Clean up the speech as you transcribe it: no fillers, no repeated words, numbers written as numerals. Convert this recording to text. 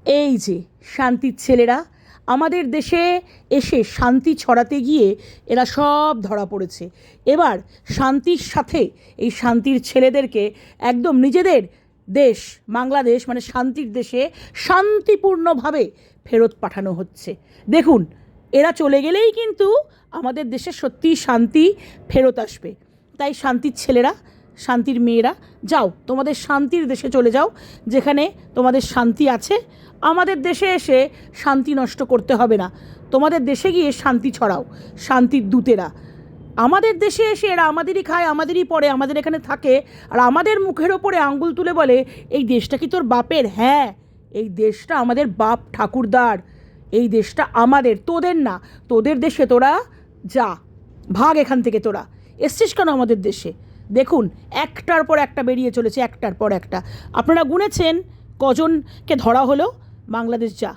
এই যে শান্তির ছেলেরা আমাদের দেশে এসে শান্তি ছড়াতে গিয়ে এরা সব ধরা পড়েছে। এবার শান্তির সাথে এই শান্তির ছেলেদেরকে একদম নিজেদের দেশ বাংলাদেশ মানে শান্তির দেশে শান্তিপূর্ণভাবে ফেরত পাঠানো হচ্ছে। দেখুন, এরা চলে গেলেই কিন্তু আমাদের দেশে সত্যিই শান্তি ফেরত আসবে। তাই শান্তির ছেলেরা, শান্তির মেয়েরা, যাও তোমাদের শান্তির দেশে চলে যাও, যেখানে তোমাদের শান্তি আছে। আমাদের দেশে এসে শান্তি নষ্ট করতে হবে না। তোমাদের দেশে গিয়ে শান্তি ছড়াও, শান্তির দূতেরা। আমাদের দেশে এসে এরা আমাদেরই খায়, আমাদেরই পড়ে, আমাদের এখানে থাকে, আর আমাদের মুখের ওপরে আঙ্গুল তুলে বলে এই দেশটা কি তোর বাপের? হ্যাঁ, এই দেশটা আমাদের বাপ ঠাকুরদার, এই দেশটা আমাদের, তোদের না। তোদের দেশে তোরা যা, ভাগ এখান থেকে। তোরা এসছিস কেন আমাদের দেশে? দেখুন, একটার পর একটা বেরিয়ে চলেছে, একটার পর একটা। আপনারা গুনেছেন কজনকে ধরা হলো? বাংলাদেশ যা।